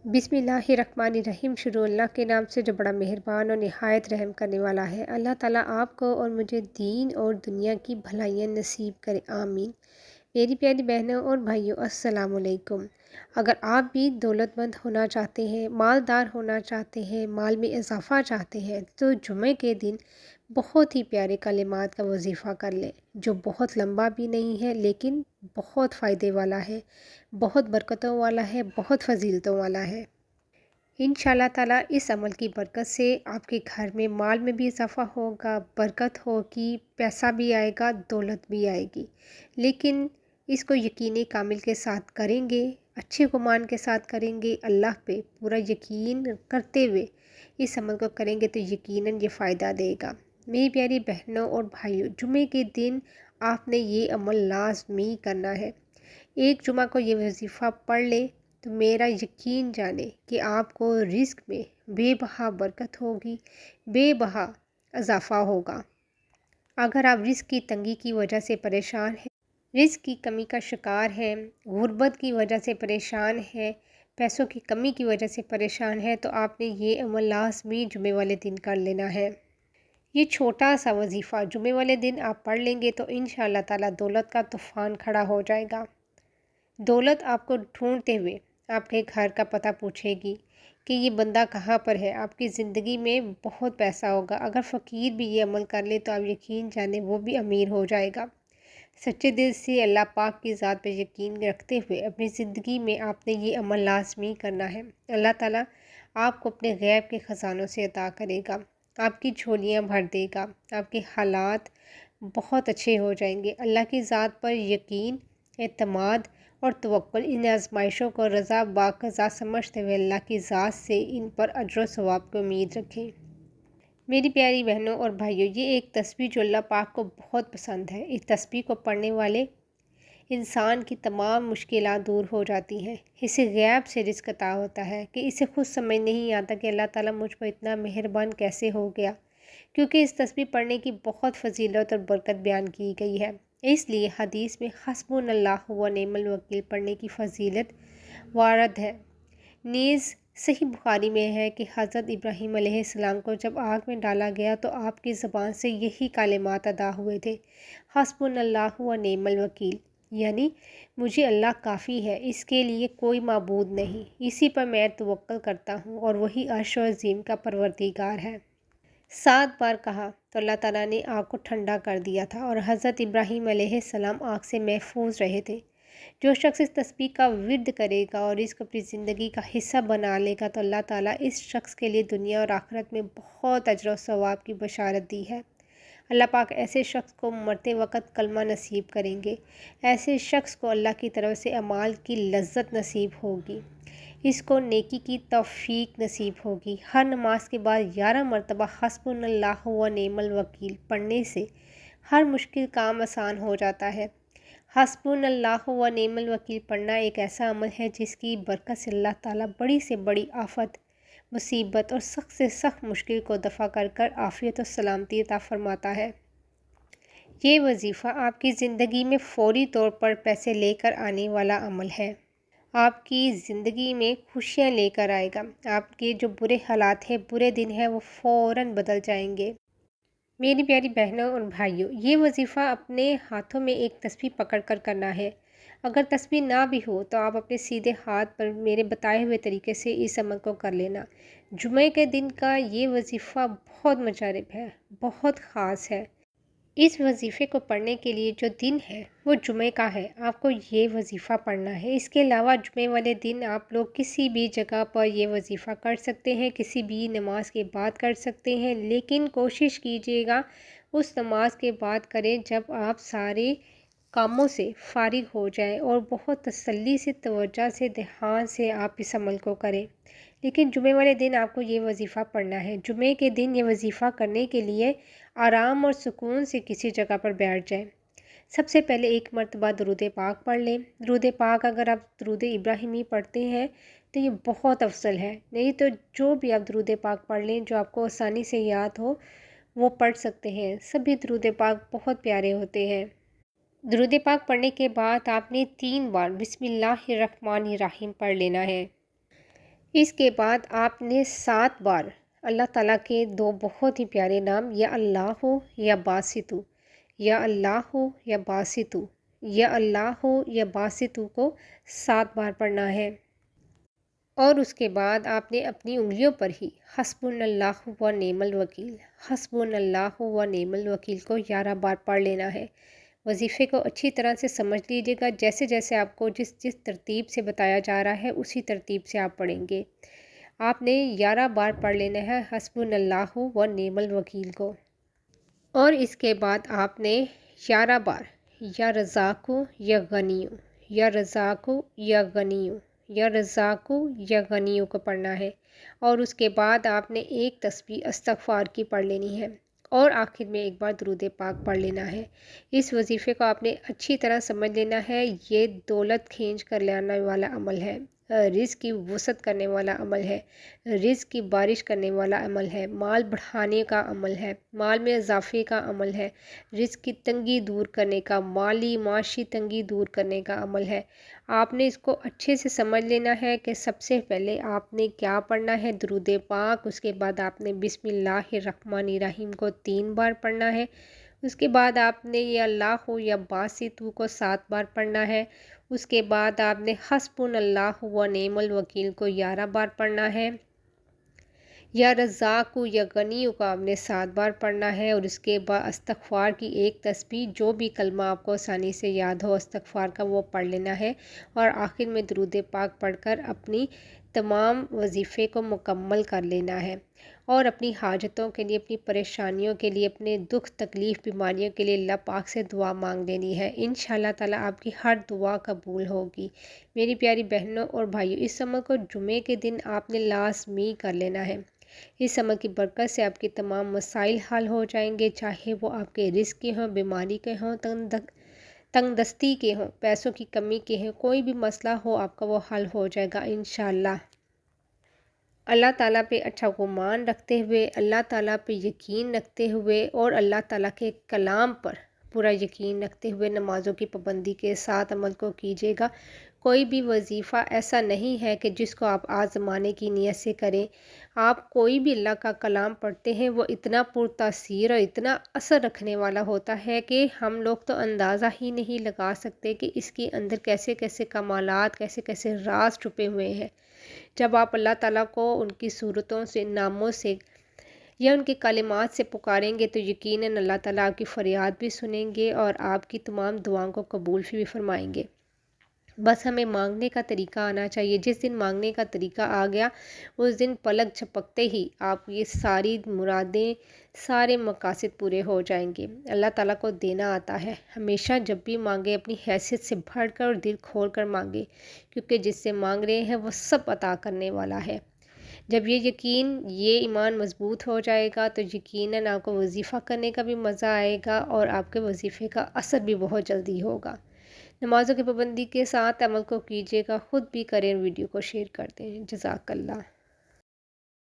बिस्मिल्लाहिर्रहमानिर्रहीम। शुरू अल्लाह के नाम से जो बड़ा मेहरबान और निहायत रहम करने वाला है। अल्लाह ताला आपको और मुझे दीन और दुनिया की भलाइयाँ नसीब करे, आमीन। मेरी प्यारी बहनों और भाइयों, अस्सलाम वालेकुम। अगर आप भी दौलतमंद होना चाहते हैं, मालदार होना चाहते हैं, माल में इजाफ़ा चाहते हैं, तो जुमे के दिन बहुत ही प्यारे कलिमात का वजीफ़ा कर लें, जो बहुत लंबा भी नहीं है लेकिन बहुत फ़ायदे वाला है, बहुत बरकतों वाला है, बहुत फजीलतों वाला है। इंशाल्लाह ताला इस अमल की बरकत से आपके घर में माल में भी इजाफ़ा होगा, बरकत होगी, पैसा भी आएगा, दौलत भी आएगी। लेकिन इसको यकीन कामिल के साथ करेंगे, अच्छे गुमान के साथ करेंगे, अल्लाह पे पूरा यकीन करते हुए इस अमल को करेंगे तो यकीनन ये फ़ायदा देगा। मेरी प्यारी बहनों और भाइयों, जुमे के दिन आपने ये अमल लाजमी करना है। एक जुमा को ये वजीफ़ा पढ़ ले तो मेरा यकीन जाने कि आपको रिज़्क में बेबहा बरकत होगी, बेबहा इजाफ़ा होगा। अगर आप रिज़्क की तंगी की वजह से परेशान हैं, रिज़्क की कमी का शिकार हैं, गुर्बत की वजह से परेशान हैं, पैसों की कमी की वजह से परेशान है, तो आपने ये अमल लाज़मी जुमे वाले दिन कर लेना है। ये छोटा सा वजीफ़ा जुमे वाले दिन आप पढ़ लेंगे तो इंशाअल्लाह ताला दौलत का तूफ़ान खड़ा हो जाएगा। दौलत आपको ढूंढते हुए आपके घर का पता पूछेगी कि ये बंदा कहाँ पर है। आपकी ज़िंदगी में बहुत पैसा होगा। अगर फ़कीर भी ये अमल कर ले तो आप यकीन जाने वो भी अमीर हो जाएगा। सच्चे दिल से अल्लाह पाक की ज़ात पे यकीन रखते हुए अपनी ज़िंदगी में आपने ये अमल लाजमी करना है। अल्लाह ताला आपको अपने गैब के ख़जानों से अता करेगा, आपकी झोलियाँ भर देगा, आपके हालात बहुत अच्छे हो जाएंगे। अल्लाह की ज़ात पर यकीन, एतमाद और तवक्कुल, इन आजमाइशों को रज़ा बाक़ज़ा समझते हुए अल्लाह की ज़ात से इन पर अजर सवाब की उम्मीद रखें। मेरी प्यारी बहनों और भाइयों, ये एक तस्बीह जो अल्लाह पाक को बहुत पसंद है। इस तस्बीह को पढ़ने वाले इंसान की तमाम मुश्किलात दूर हो जाती हैं। इसे गैब से रिज़्क अता होता है कि इसे खुद समझ नहीं आता कि अल्लाह ताला मुझ पर इतना मेहरबान कैसे हो गया, क्योंकि इस तस्बीह पढ़ने की बहुत फजीलत और बरकत बयान की गई है। इसलिए हदीस में हस्बुनल्लाहु व निअमल वकील पढ़ने की फजीलत वारद है। नीज़ सही बुखारी में है कि हज़रत इब्राहीम अलैहिस्सलाम को जब आग में डाला गया तो आपकी ज़बान से यही कलिमात अदा हुए थे, हस्बुनल्लाहु व निअमल वकील, यानी मुझे अल्लाह काफ़ी है, इसके लिए कोई माबूद नहीं, इसी पर मैं तवक्कुल करता हूँ और वही अर्श अज़ीम का परवरदिगार है। 7 बार कहा तो अल्लाह ताला ने आग को ठंडा कर दिया था और हज़रत इब्राहीम अलैहिस्सलाम आग से महफूज रहे थे। जो शख्स इस तस्बीह का विर्द करेगा और इसको अपनी ज़िंदगी का हिस्सा बना लेगा तो अल्लाह ताला इस शख्स के लिए दुनिया और आखिरत में बहुत अजर व सवाब की बशारत दी है। अल्लाह पाक ऐसे शख्स को मरते वक्त कलमा नसीब करेंगे। ऐसे शख्स को अल्लाह की तरफ से अमाल की लज्जत नसीब होगी, इसको नेकी की तौफीक नसीब होगी। हर नमाज के बाद 11 मरतबा हस्बुनल्लाहु व निअमल वकील पढ़ने से हर मुश्किल काम आसान हो जाता है। हस्बुनल्लाहु व निअमल वकील पढ़ना एक ऐसा अमल है जिसकी बरकत से अल्लाह ताला बड़ी से बड़ी आफत, मुसीबत और सख्त से सख्त मुश्किल को दफ़ा कर कर आफ़ियत और सलामती अता फ़रमाता है। ये वजीफ़ा आपकी ज़िंदगी में फ़ौरी तौर पर पैसे लेकर आने वाला अमल है। आपकी ज़िंदगी में खुशियाँ लेकर आएगा। आपके जो बुरे हालात हैं, बुरे दिन हैं, वो फ़ौरन बदल जाएंगे। मेरी प्यारी बहनों और भाइयों, ये वजीफ़ा अपने हाथों में एक तस्बीह पकड़ कर करना है। अगर तस्बीह ना भी हो तो आप अपने सीधे हाथ पर मेरे बताए हुए तरीके से इस अमल को कर लेना। जुमे के दिन का ये वजीफ़ा बहुत मुजरब है, बहुत ख़ास है। इस वजीफ़े को पढ़ने के लिए जो दिन है वो जुमे का है, आपको ये वजीफ़ा पढ़ना है। इसके अलावा जुमे वाले दिन आप लोग किसी भी जगह पर ये वजीफ़ा कर सकते हैं, किसी भी नमाज के बाद कर सकते हैं, लेकिन कोशिश कीजिएगा उस नमाज के बाद करें जब आप सारे कामों से फारिग हो जाएं और बहुत तसल्ली से, तवज्जो से, ध्यान से आप इस अमल को करें। लेकिन जुमे वाले दिन आपको ये वजीफ़ा पढ़ना है। जुमे के दिन ये वजीफ़ा करने के लिए आराम और सुकून से किसी जगह पर बैठ जाएं। सबसे पहले एक मरतबा दुरूद पाक पढ़ लें। दुरूद पाक अगर आप दुरूद इब्राहिमी पढ़ते हैं तो ये बहुत अफजल है, नहीं तो जो भी आप दुरूद पाक पढ़ लें जो आपको आसानी से याद हो वो पढ़ सकते हैं। सभी दुरूद पाक बहुत प्यारे होते हैं। दुरूद पाक पढ़ने के बाद आपने 3 बार बिस्मिल्लाहिर्रहमानिर्रहीम पढ़ लेना है। اس کے بعد آپ نے 7 بار اللہ تعالیٰ کے 2 بہت ہی پیارے نام یا اللہ ہو یا باسطو، یا اللہ ہو یا باسطو، یا اللہ ہو یا باسطو کو 7 بار پڑھنا ہے۔ اور اس کے بعد آپ نے اپنی انگلیوں پر ہی حسبنا اللہ و نعم الوکیل، حسبنا اللہ و نعم الوکیل کو 11 بار پڑھ لینا ہے۔ وظیفے کو اچھی طرح سے سمجھ لیجیے گا، جیسے جیسے آپ کو جس ترتیب سے بتایا جا رہا ہے اسی ترتیب سے آپ پڑھیں گے۔ آپ نے 11 بار پڑھ لینا ہے حسبنا اللہ و نعم الوکیل کو۔ اور اس کے بعد آپ نے 11 بار یا رزاقو یا غنیو، یا رزاقو یا غنیو، یا رزاقو یا غنیو کو پڑھنا ہے۔ اور اس کے بعد آپ نے ایک تسبیح استغفار کی پڑھ لینی ہے، اور آخر میں ایک بار درود پاک پڑھ لینا ہے۔ اس وظیفے کو آپ نے اچھی طرح سمجھ لینا ہے، یہ دولت کھینچ کر لانے والا عمل ہے، رزق کی وسعت کرنے والا عمل ہے، رزق کی بارش کرنے والا عمل ہے، مال بڑھانے کا عمل ہے، مال میں اضافے کا عمل ہے، رزق کی تنگی دور کرنے کا، مالی معاشی تنگی دور کرنے کا عمل ہے۔ آپ نے اس کو اچھے سے سمجھ لینا ہے کہ سب سے پہلے آپ نے کیا پڑھنا ہے، درود پاک، اس کے بعد آپ نے بسم اللہ الرحمن الرحیم کو 3 بار پڑھنا ہے، اس کے بعد آپ نے یا اللہ ہو یا باسطو کو 7 بار پڑھنا ہے، اس کے بعد آپ نے حسبنا اللہ و نعم الوکیل کو 11 بار پڑھنا ہے، یا رزاق یا غنی کو آپ نے 7 بار پڑھنا ہے، اور اس کے بعد استغفار کی ایک تسبیح، جو بھی کلمہ آپ کو آسانی سے یاد ہو استغفار کا وہ پڑھ لینا ہے، اور آخر میں درود پاک پڑھ کر اپنی تمام وظیفے کو مکمل کر لینا ہے، اور اپنی حاجتوں کے لیے، اپنی پریشانیوں کے لیے، اپنے دکھ تکلیف بیماریوں کے لیے اللہ پاک سے دعا مانگ لینی ہے۔ انشاءاللہ تعالیٰ آپ کی ہر دعا قبول ہوگی۔ میری پیاری بہنوں اور بھائیوں، اس عمل کو جمعے کے دن آپ نے لازمی کر لینا ہے۔ اس عمل کی برکت سے آپ کی تمام مسائل حل ہو جائیں گے، چاہے وہ آپ کے رزق کے ہوں، بیماری کے ہوں، تنگ دستی کے ہوں، پیسوں کی کمی کے ہوں، کوئی بھی مسئلہ ہو آپ کا وہ حل ہو جائے گا انشاءاللہ۔ اللہ تعالیٰ پہ اچھا گمان رکھتے ہوئے، اللہ تعالیٰ پہ یقین رکھتے ہوئے، اور اللہ تعالیٰ کے کلام پر پورا یقین رکھتے ہوئے نمازوں کی پابندی کے ساتھ عمل کو کیجیے گا۔ کوئی بھی وظیفہ ایسا نہیں ہے کہ جس کو آپ آزمانے کی نیت سے کریں۔ آپ کوئی بھی اللہ کا کلام پڑھتے ہیں وہ اتنا پرتاثیر اور اتنا اثر رکھنے والا ہوتا ہے کہ ہم لوگ تو اندازہ ہی نہیں لگا سکتے کہ اس کے اندر کیسے کیسے کمالات، کیسے کیسے راز چھپے ہوئے ہیں۔ جب آپ اللہ تعالیٰ کو ان کی صورتوں سے، ناموں سے یا ان کے کلمات سے پکاریں گے تو یقیناً اللہ تعالیٰ آپ کی فریاد بھی سنیں گے اور آپ کی تمام دعاؤں کو قبول بھی فرمائیں گے۔ بس ہمیں مانگنے کا طریقہ آنا چاہیے۔ جس دن مانگنے کا طریقہ آ گیا اس دن پلک جھپکتے ہی آپ یہ ساری مرادیں، سارے مقاصد پورے ہو جائیں گے۔ اللہ تعالیٰ کو دینا آتا ہے، ہمیشہ جب بھی مانگے اپنی حیثیت سے بڑھ کر اور دل کھول کر مانگے، کیونکہ جس سے مانگ رہے ہیں وہ سب عطا کرنے والا ہے۔ جب یہ ایمان مضبوط ہو جائے گا تو یقیناً آپ کو وظیفہ کرنے کا بھی مزہ آئے گا اور آپ کے وظیفے کا اثر بھی بہت جلدی ہوگا۔ نمازوں کی پابندی کے ساتھ عمل کو کیجیے گا، خود بھی کریں، ویڈیو کو شیئر کرتے ہیں۔ جزاک اللہ۔